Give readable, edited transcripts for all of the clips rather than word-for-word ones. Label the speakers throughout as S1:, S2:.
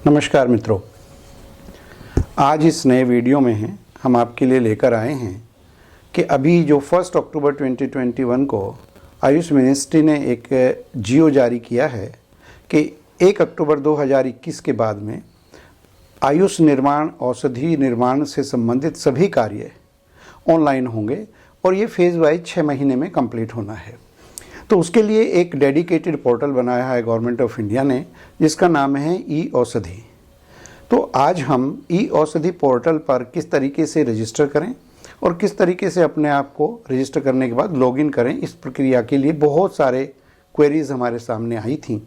S1: नमस्कार मित्रों, आज इस नए वीडियो में हम आपके लिए लेकर आए हैं कि अभी जो 1 अक्टूबर 2021 को आयुष मिनिस्ट्री ने एक जियो जारी किया है कि 1 अक्टूबर 2021 के बाद में आयुष निर्माण, औषधि निर्माण से संबंधित सभी कार्य ऑनलाइन होंगे और ये फेज़ वाइज 6 महीने में कंप्लीट होना है। तो उसके लिए एक डेडिकेटेड पोर्टल बनाया है गवर्नमेंट ऑफ इंडिया ने, जिसका नाम है ई औषधि। तो आज हम ई औषधि पोर्टल पर किस तरीके से रजिस्टर करें और किस तरीके से अपने आप को रजिस्टर करने के बाद लॉगिन करें, इस प्रक्रिया के लिए बहुत सारे क्वेरीज हमारे सामने आई थी।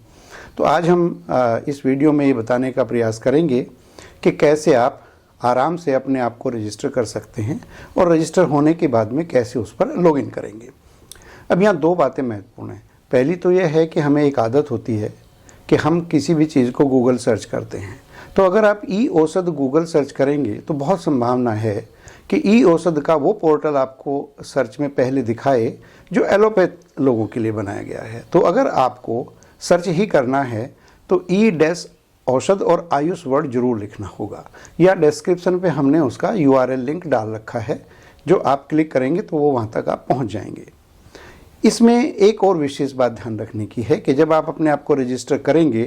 S1: तो आज हम इस वीडियो में ये बताने का प्रयास करेंगे कि कैसे आप आराम से अपने आप को रजिस्टर कर सकते हैं और रजिस्टर होने के बाद में कैसे उस पर लॉगिन करेंगे। अब यहाँ दो बातें महत्वपूर्ण हैं। पहली तो यह है कि हमें एक आदत होती है कि हम किसी भी चीज़ को गूगल सर्च करते हैं। तो अगर आप ई औषध गूगल सर्च करेंगे तो बहुत संभावना है कि ई औषध का वो पोर्टल आपको सर्च में पहले दिखाए जो एलोपैथ लोगों के लिए बनाया गया है। तो अगर आपको सर्च ही करना है तो ई डैश औषध और आयुष वर्ड जरूर लिखना होगा, या डिस्क्रिप्शन पे हमने उसका URL लिंक डाल रखा है, जो आप क्लिक करेंगे तो वो वहाँ तक आप पहुँच जाएंगे। इसमें एक और विशेष बात ध्यान रखने की है कि जब आप अपने आप को रजिस्टर करेंगे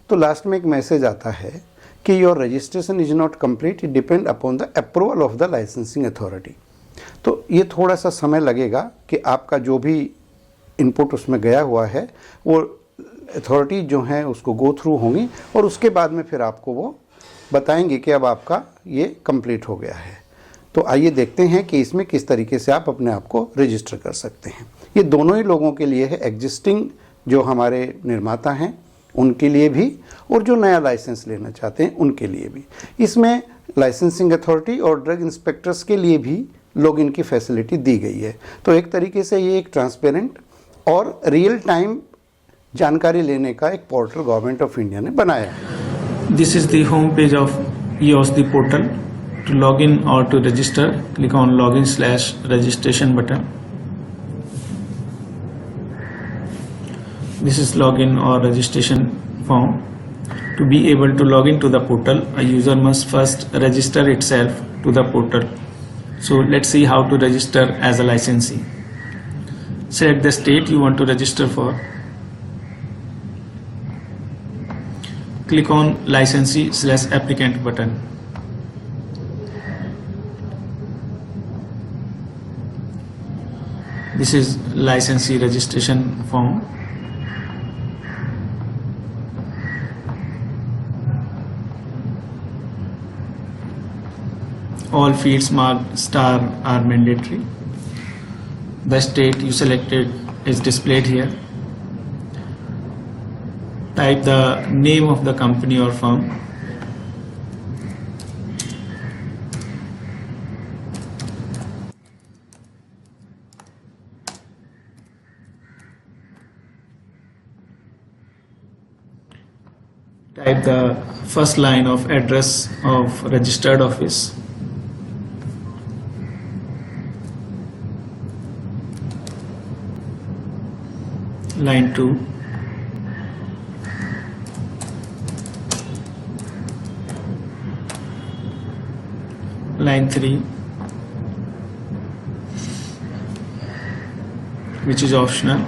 S1: तो लास्ट में एक मैसेज आता है कि your registration is not complete, it depend upon the approval of the licensing authority. तो ये थोड़ा सा समय लगेगा कि आपका जो भी इनपुट उसमें गया हुआ है वो अथॉरिटी जो है उसको गो थ्रू होंगी और उसके बाद में फिर आपको वो बताएंगे कि अब आपका ये कंप्लीट हो गया है। तो आइए देखते हैं कि इसमें किस तरीके से आप अपने आप को रजिस्टर कर सकते हैं। ये दोनों ही लोगों के लिए है, एग्जिस्टिंग जो हमारे निर्माता हैं उनके लिए भी और जो नया लाइसेंस लेना चाहते हैं उनके लिए भी। इसमें लाइसेंसिंग अथॉरिटी और ड्रग इंस्पेक्टर्स के लिए भी लॉगिन की फैसिलिटी दी गई है। तो एक तरीके से ये एक ट्रांसपेरेंट और रियल टाइम जानकारी लेने का एक पोर्टल गवर्नमेंट ऑफ इंडिया ने बनाया है।
S2: This is the home page of eOSD portal. To log in or to register, click on login/registration button. This is login or registration form. To be able to log into the portal, a user must first register itself to the portal. So let's see how to register as a licensee. Select the state you want to register for. Click on licensee/applicant button. This is licensee registration form. All fields marked star are mandatory. The state you selected is displayed here. Type the name of the company or firm. Type the first line of address of registered office. Line 2. Line 3, which is optional.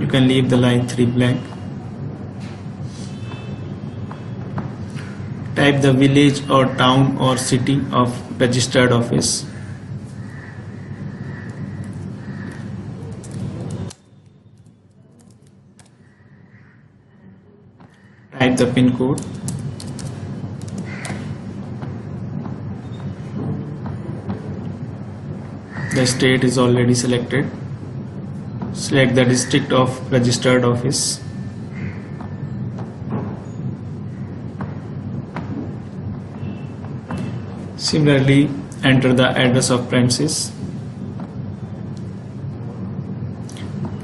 S2: You can leave the line 3 blank. Type the village or town or city of registered office. Type the pin code. The state is already selected. Select the district of registered office. Similarly, enter the address of premises.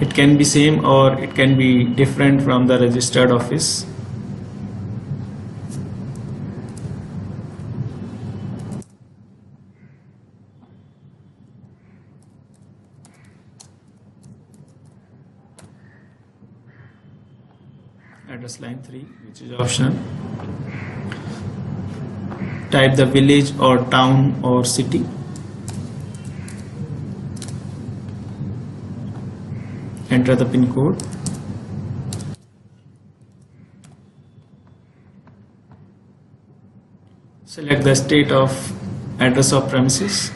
S2: It can be same or it can be different from the registered office. address line 3, which is optional. Type the village or town or city. Enter the pin code. Select the state of address of premises.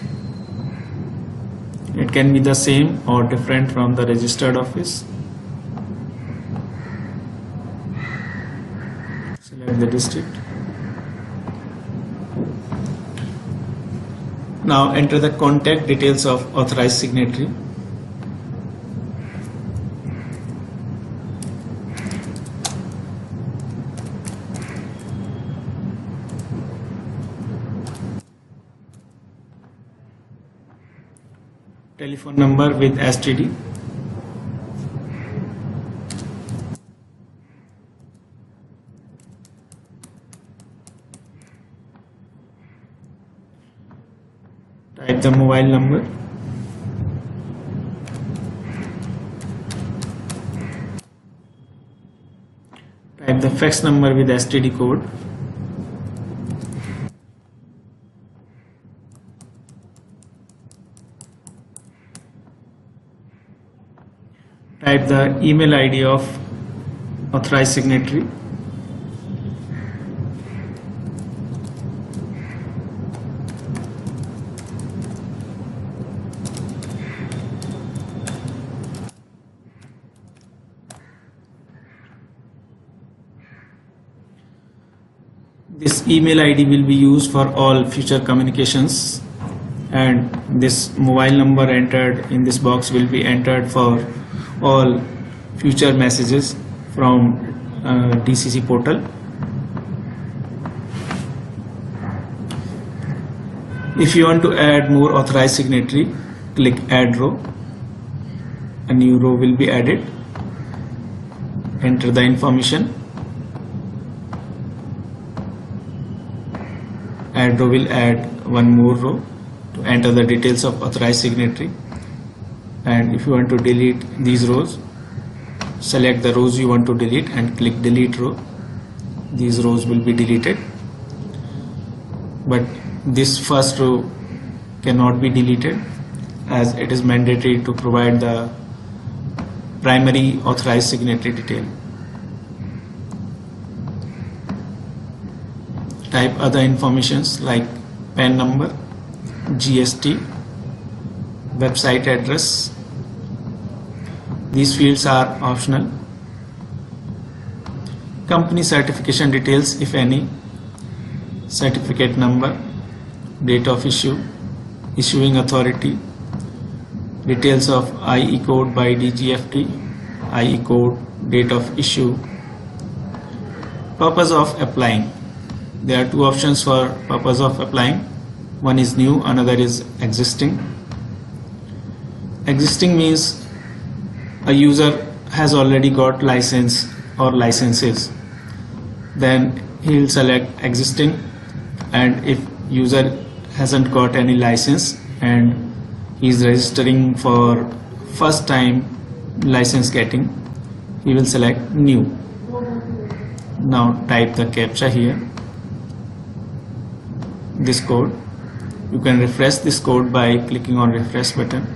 S2: It can be the same or different from the registered office. Select the district. Now enter the contact details of authorized signatory. Telephone number with STD. Type the mobile number. Type the fax number with STD code. Type the email ID of authorized signatory. This email ID will be used for all future communications, and this mobile number entered in this box will be entered for all future messages from DCC portal. If you want to add more authorized signatory, click add row. A new row will be added. Enter the information. Add row will add one more row to enter the details of authorized signatory. And if you want to delete these rows, select the rows you want to delete and click delete row. These rows will be deleted, but this first row cannot be deleted as it is mandatory to provide the primary authorized signatory detail. Type other informations like PAN number, GST, website address. These fields are optional. Company certification details, if any, certificate number, date of issue, issuing authority, details of IE code by DGFT, IE code, date of issue, purpose of applying. There are two options for purpose of applying. One is new, another is existing. Existing means a user has already got license or licenses. Then he will select existing, and if user hasn't got any license and he is registering for first time license getting, he will select new. Now type the CAPTCHA here. This code, you can refresh this code by clicking on refresh button.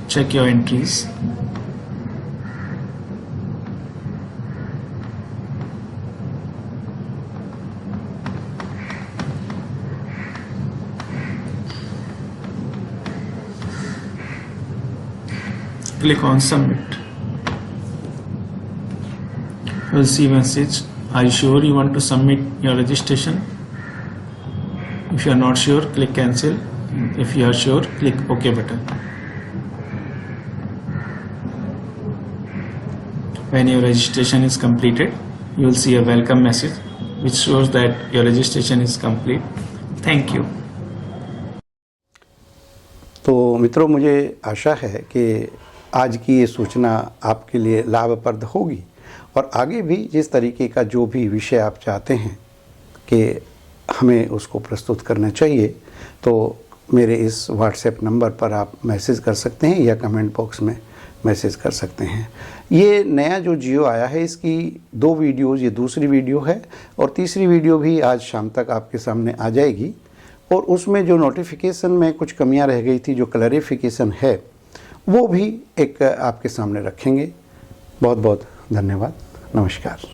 S2: Check your entries. Click on submit. You will see message, are you sure you want to submit your registration? If you are not sure, click cancel. If you are sure, click OK button. When your registration is completed, you will see a welcome message which shows that your registration is complete. Thank you.
S1: तो मित्रों, मुझे आशा है कि आज की ये सूचना आपके लिए लाभप्रद होगी और आगे भी जिस तरीके का जो भी विषय आप चाहते हैं कि हमें उसको प्रस्तुत करना चाहिए, तो मेरे इस व्हाट्सएप नंबर पर आप मैसेज कर सकते हैं या कमेंट बॉक्स में मैसेज कर सकते हैं। ये नया जो जियो आया है इसकी 2 वीडियोज़, ये दूसरी वीडियो है और तीसरी वीडियो भी आज शाम तक आपके सामने आ जाएगी। और उसमें जो नोटिफिकेशन में कुछ कमियां रह गई थी, जो क्लैरिफिकेशन है, वो भी एक आपके सामने रखेंगे। बहुत बहुत धन्यवाद। नमस्कार।